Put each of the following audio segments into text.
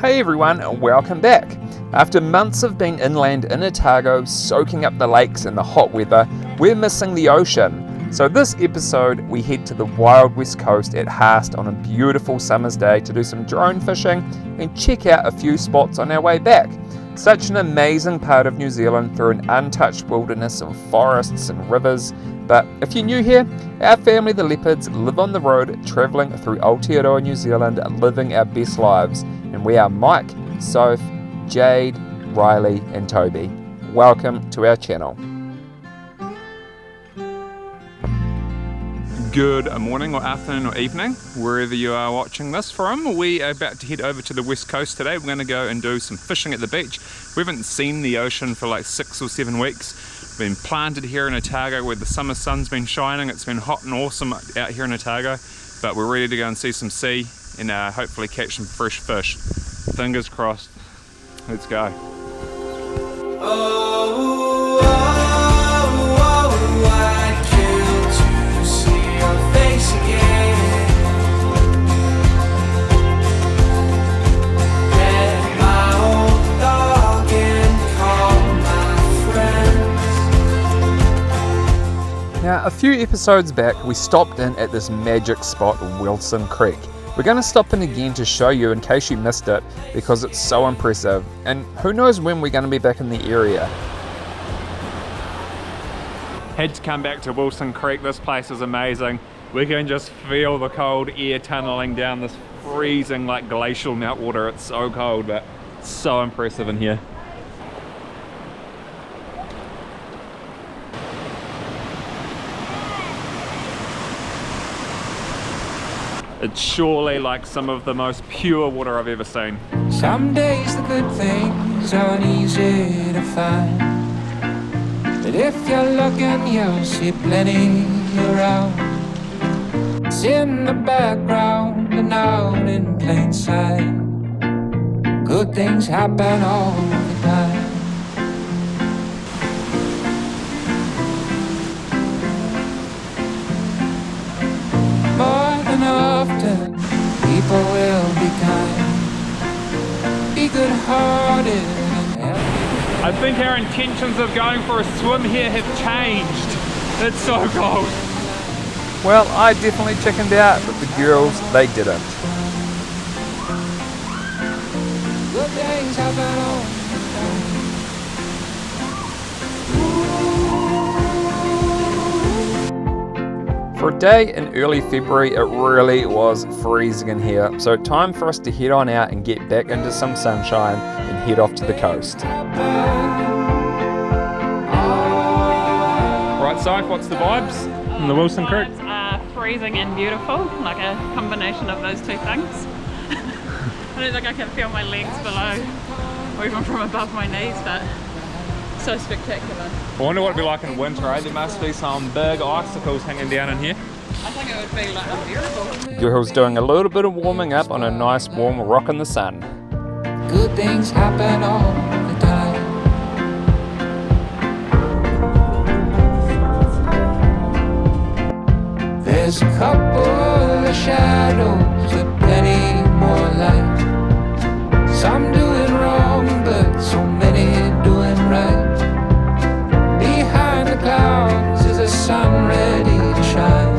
Hey everyone, welcome back. After months of being inland in Otago, soaking up the lakes and the hot weather, we're missing the ocean. So this episode, we head to the wild west coast at Haast on a beautiful summer's day to do some drone fishing and check out a few spots on our way back. Such an amazing part of New Zealand through an untouched wilderness of forests and rivers. But if you're new here, our family, the Leopards, live on the road, travelling through Aotearoa, New Zealand, living our best lives. And we are Mike, Soph, Jade, Riley, and Toby. Welcome to our channel. Good morning or afternoon or evening, wherever you are watching this from. We are about to head over to the west coast today. We're going to go and do some fishing at the beach. We haven't seen the ocean for like 6 or 7 weeks. We've been planted here in Otago where the summer sun's been shining. It's been hot and awesome out here in Otago, but we're ready to go and see some sea and hopefully catch some fresh fish. Fingers crossed. Let's go. Oh, oh, oh, I kill to see your face again. Get my old dog and call my friends. Now, a few episodes back, we stopped in at this magic spot, Wilson Creek. We're going to stop in again to show you in case you missed it because it's so impressive, and who knows when we're going to be back in the area. Had to come back to Wilson Creek. This place is amazing. We can just feel the cold air tunneling down this freezing like glacial meltwater. It's so cold, but it's so impressive in here. It's surely like some of the most pure water I've ever seen. Some days the good things aren't easy to find, but if you're looking you'll see plenty around. It's in the background and out in plain sight. Good things happen all the time. Often people will be kind, be good-hearted and healthy. I think our intentions of going for a swim here have changed. It's so cold. Well, I definitely chickened out, but the girls, they didn't. Good things happen all the time. For a day in early February, it really was freezing in here, so time for us to head on out and get back into some sunshine and head off to the coast. Right, Soph, what's the vibes in the Wilson Creek? The vibes are freezing and beautiful, like a combination of those two things. I don't think I can feel my legs below or even from above my knees, but so spectacular. I wonder what it'd be like in winter, eh? There must be some big icicles hanging down in here. I think it would be like unbearable. Girl's doing a little bit of warming up on a nice warm rock in the sun. Good things happen all the time. There's a couple of shadows, but plenty more light. Some doing wrong, but so many doing right. Behind the clouds is a sun ready to shine.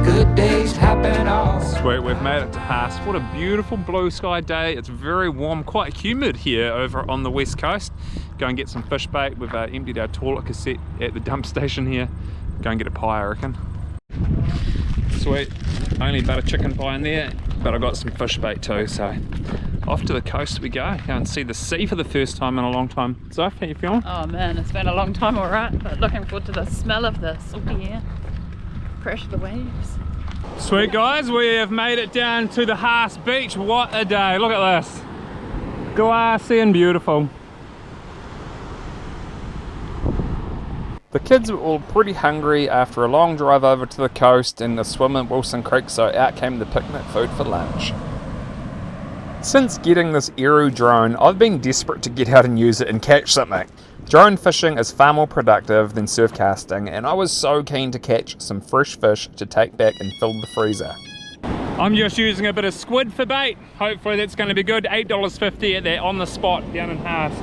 Good days happen all. Sweet, we've made it to Haast. What a beautiful blue sky day. It's very warm, quite humid here over on the west coast. Go and get some fish bait. We've emptied our toilet cassette at the dump station here. Go and get a pie, I reckon. Sweet, only butter chicken pie in there, but I got some fish bait too, so off to the coast we go and see the sea for the first time in a long time. Soph, how you feeling? Oh man, it's been a long time, alright, but looking forward to the smell of the salty air, crash of the waves. Sweet guys, we have made it down to the Haast beach. What a day, look at this. Glassy and beautiful. The kids were all pretty hungry after a long drive over to the coast and a swim in Wilson Creek, so out came the picnic food for lunch. Since getting this Eru drone, I've been desperate to get out and use it and catch something. Drone fishing is far more productive than surf casting, and I was so keen to catch some fresh fish to take back and fill the freezer. I'm just using a bit of squid for bait. Hopefully that's going to be good. $8.50 at that on the spot down in Haast.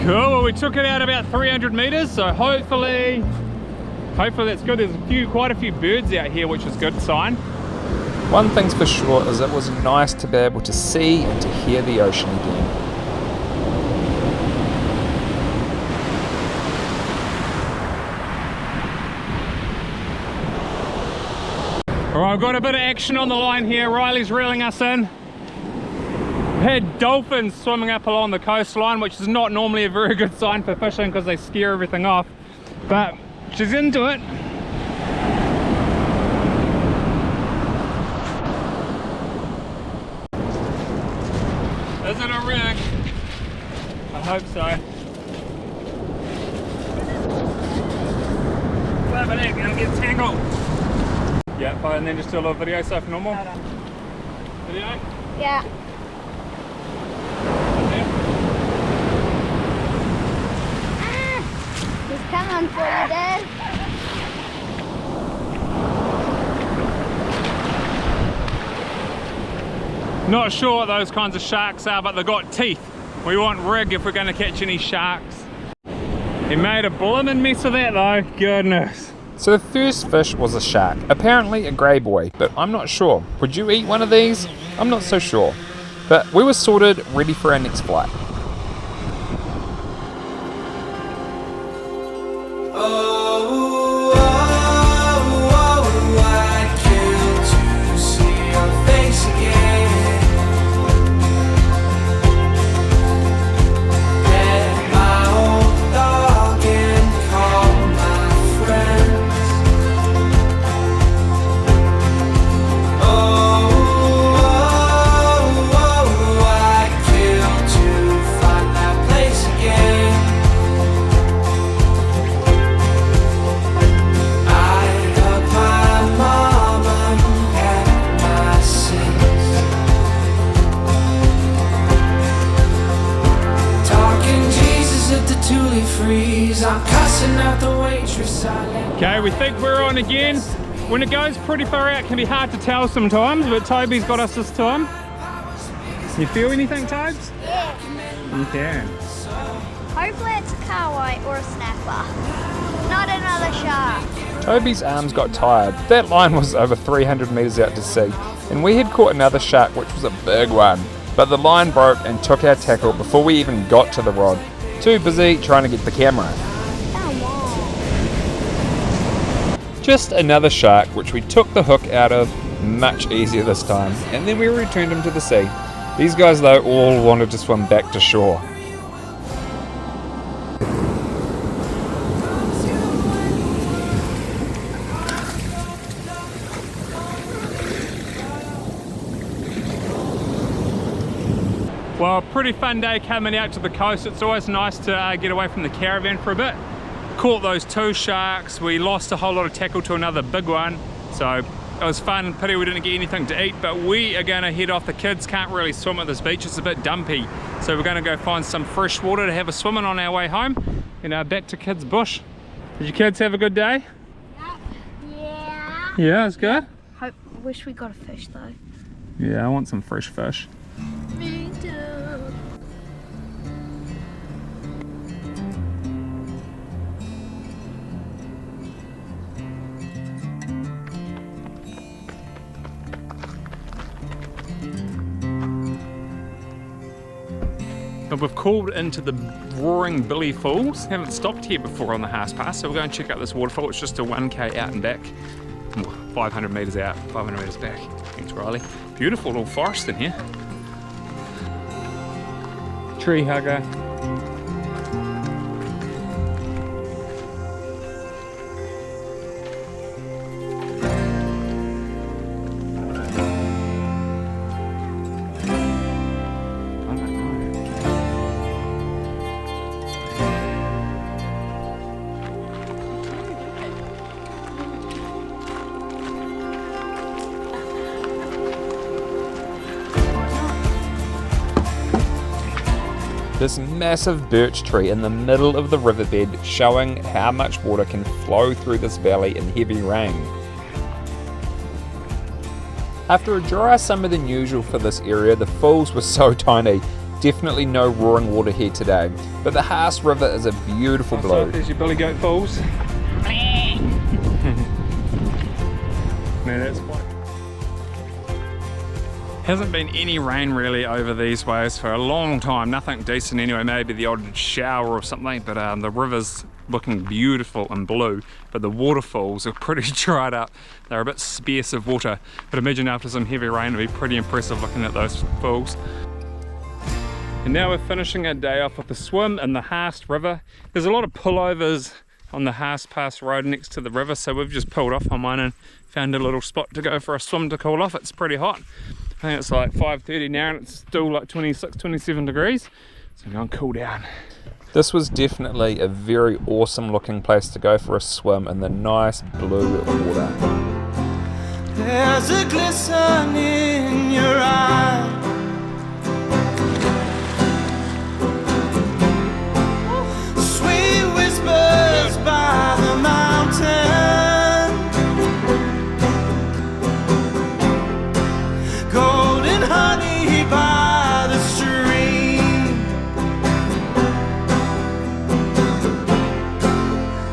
Cool, well we took it out about 300 meters, so hopefully that's good. There's quite a few birds out here, which is a good sign. One thing's for sure is it was nice to be able to see and to hear the ocean again. Alright, I've got a bit of action on the line here. Riley's reeling us in. Had dolphins swimming up along the coastline, which is not normally a very good sign for fishing because they scare everything off, but she's into it. Is it a rig? I hope so. Grab it in and get tangled. Yeah, fine, and then just do a little video stuff normal. Video? Yeah. He's coming for you, Dad. Not sure what those kinds of sharks are, but they've got teeth. We want rig if we're going to catch any sharks. He made a blooming mess of that though, goodness. So the first fish was a shark, apparently a grey boy, but I'm not sure. Would you eat one of these? I'm not so sure. But we were sorted, ready for our next flight. Okay, we think we're on again. When it goes pretty far out, it can be hard to tell sometimes, but Toby's got us this time. You feel anything, Tobes? Yeah. You can. Hopefully it's a kahawai or a snapper. Not another shark. Toby's arms got tired. That line was over 300 metres out to sea, and we had caught another shark, which was a big one. But the line broke and took our tackle before we even got to the rod. Too busy trying to get the camera. Just another shark, which we took the hook out of much easier this time, and then we returned him to the sea. These guys though all wanted to swim back to shore. Well, pretty fun day coming out to the coast. It's always nice to get away from the caravan for a bit. Caught those 2 sharks, we lost a whole lot of tackle to another big one, so it was fun. Pity we didn't get anything to eat, but we are going to head off. The kids can't really swim at this beach, it's a bit dumpy, so we're going to go find some fresh water to have a swimming on our way home, and back to Kids Bush. Did your kids have a good day? Yeah. Yeah, it's good? Wish we got a fish though. Yeah, I want some fresh fish. Me too. But we've called into the roaring Billy Falls. Haven't stopped here before on the Haast Pass, so we're going to check out this waterfall. It's just a 1k out and back, 500 metres out, 500 metres back. Thanks, Riley. Beautiful little forest in here. Tree hugger. This massive birch tree in the middle of the riverbed, showing how much water can flow through this valley in heavy rain. After a drier summer than usual for this area, the falls were so tiny. Definitely no roaring water here today, but the Haast River is a beautiful blue. So there's your Billy Goat Falls. Man, that's quite... Hasn't been any rain really over these ways for a long time. Nothing decent anyway, maybe the odd shower or something, but the river's looking beautiful and blue, but the waterfalls are pretty dried up. They're a bit sparse of water, but imagine after some heavy rain it'll be pretty impressive looking at those falls. And now we're finishing our day off with the swim in the Haast River. There's a lot of pullovers on the Haast Pass Road next to the river, so we've just pulled off on mine and found a little spot to go for a swim to cool off. It's pretty hot. I think it's like 5:30 now and it's still like 26, 27 degrees. So I'm going to cool down. This was definitely a very awesome looking place to go for a swim in the nice blue water. There's a glisten in your eye. Sweet whispers by the mountain. Golden honey by the stream.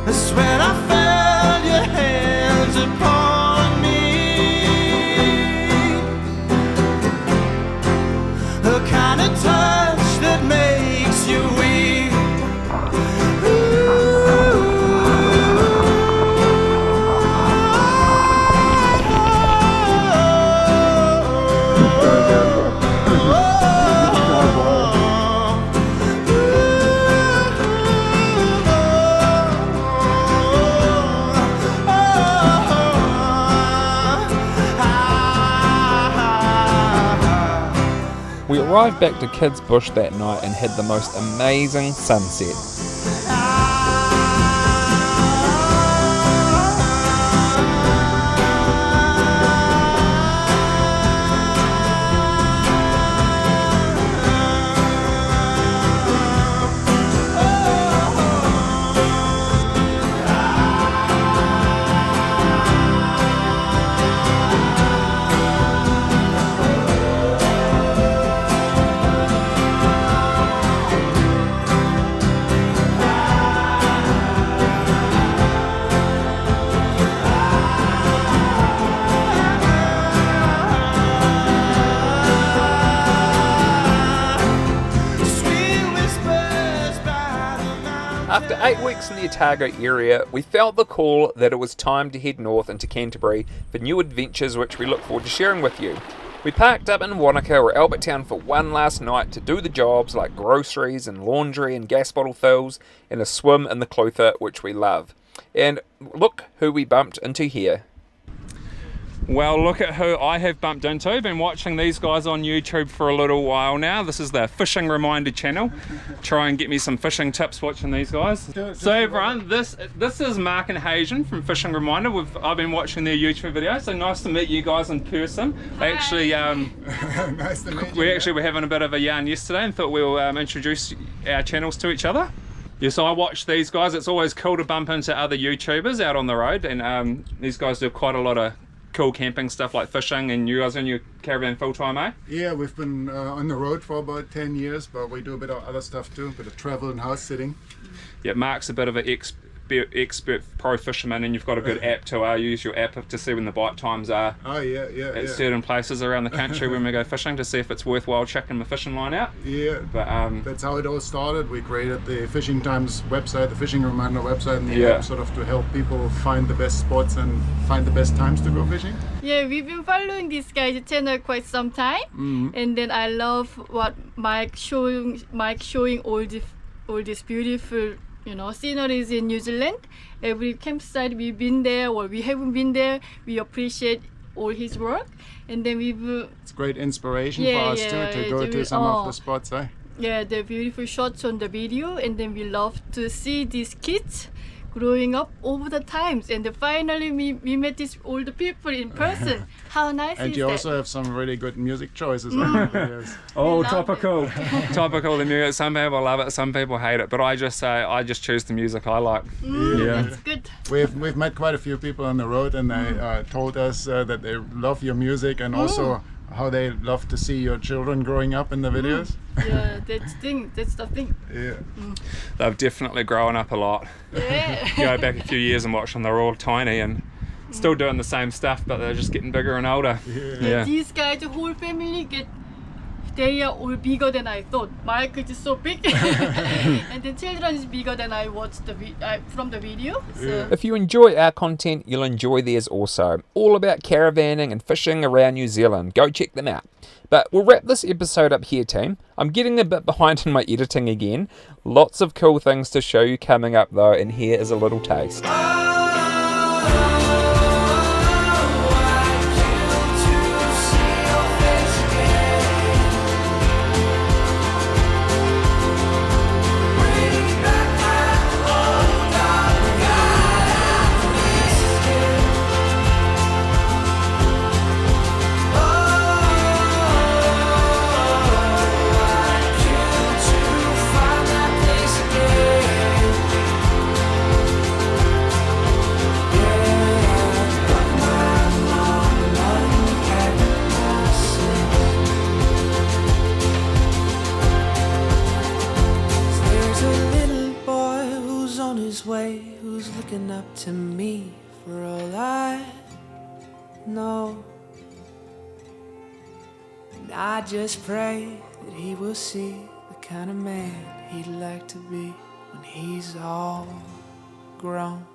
That's when I felt your hands upon me. The kind of touch that makes you weak. We arrived back to Kids Bush that night and had the most amazing sunset. After 8 weeks in the Otago area, we felt the call that it was time to head north into Canterbury for new adventures which we look forward to sharing with you. We parked up in Wanaka or Albert Town for one last night to do the jobs like groceries and laundry and gas bottle fills and a swim in the Clutha, which we love. And look who we bumped into here. Well, look at who I have bumped into. Been watching these guys on YouTube for a little while now. This is the Fishing Reminder channel. Try and get me some fishing tips watching these guys. So everyone, this is Mark and Hajan from Fishing Reminder. I've been watching their YouTube videos. So nice to meet you guys in person. I actually, Nice to meet you. we actually were having a bit of a yarn yesterday and thought we'll introduce our channels to each other. Yeah, so I watch these guys. It's always cool to bump into other YouTubers out on the road, and these guys do quite a lot of cool camping stuff like fishing, and you guys in your caravan full time, eh? Yeah, we've been on the road for about 10 years, but we do a bit of other stuff too, a bit of travel and house sitting. Yeah, Mark's a bit of an expert pro fisherman, and you've got a good app to use your app to see when the bite times are Oh yeah, at certain places around the country when we go fishing, to see if it's worthwhile chucking the fishing line out. Yeah, But that's how it all started. We created the Fishing Times website, the Fishing Reminder website, and the Yeah. app sort of to help people find the best spots and find the best times to go fishing. Yeah, we've been following this guy's channel quite some time, and then I love what Mike showing all this beautiful, sceneries in New Zealand. Every campsite we've been there or we haven't been there, we appreciate all his work, and then It's great inspiration Yeah, for us yeah, too to go to some of the spots. the beautiful shots on the video, and then we love to see these kids growing up over the times, and then finally we met these older people in person. How nice And is you that? also have some really good music choices on the videos. Oh, love topical. Topical, the music. Some people love it, some people hate it, but I just choose the music I like. That's good. We've met quite a few people on the road, and they told us that they love your music, and also how they love to see your children growing up in the videos. Yeah, that's the thing. Yeah. They've definitely grown up a lot. Yeah. Go back a few years and watch them, they're all tiny and still doing the same stuff, but they're just getting bigger and older. Yeah. These guys, the whole family they are all bigger than I thought. Mike is so big, and the children is bigger than I watched from the video. So. If you enjoy our content, you'll enjoy theirs also. All about caravanning and fishing around New Zealand. Go check them out. But we'll wrap this episode up here, team. I'm getting a bit behind in my editing again. Lots of cool things to show you coming up though, and here is a little taste. Who's looking up to me for all I know, and I just pray that he will see the kind of man he'd like to be when he's all grown.